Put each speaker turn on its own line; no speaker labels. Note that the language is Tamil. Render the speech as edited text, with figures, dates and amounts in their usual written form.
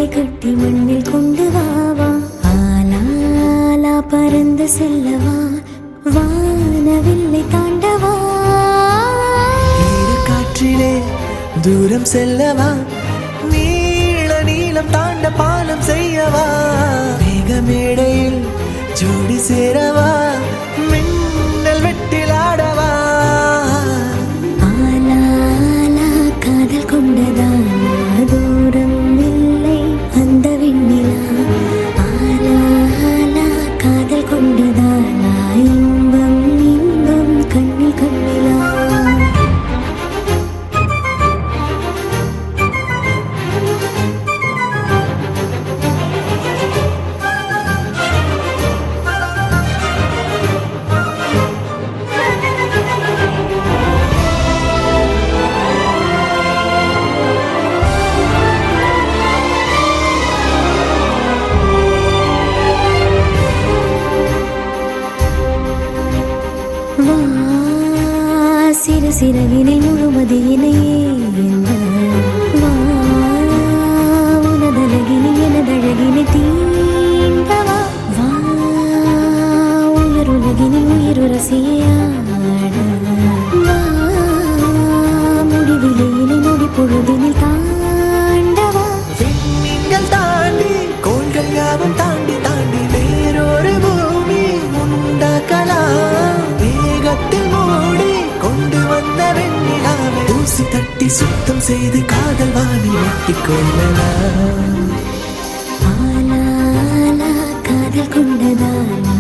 ரெக்கை கட்டி மண்ணில் கொண்டு வாவா ஆலாலா பறந்து செல்லவா வானவில்லை தாண்டவா
காற்றிலே தூரம் செல்லவா நீள நீளம் தாண்ட பாலம் செய்யவா மேகமேடையில் ஜோடி சேரவா மின்னல் வெட்டில் ஆடவா
ஆலாலா காதல் கொண்டதானா தூரம் இல்லை அந்த விண்ணிலா ஆலாலா காதல் கொண்டதானா இன்பம் இன்பம் கண்ணில் கண்ணிலா சிறு சிறகினில் முழுமதியினையே வா உனதழகினி எனதழகினை தீண்டவா வா உயிருலகினில் உயிருரசியாட வா முடிவிலையினை நொடி பொழுதினில் தாண்டவா
விண்மீன்கள் தாண்டி கோள்கள் யாவும் தாண்டி தாண்டி வேறொரு பூமி உண்டாக்கலாம் வேகத்தில் மூடி கொண்டு வந்த வெண்ணிலாவை ஊசி தட்டி சுத்தம் செய்து காதல் வாணி வெட்டிக் கொள்ளலாம்
ஆலாலா காதல் கொண்டதானா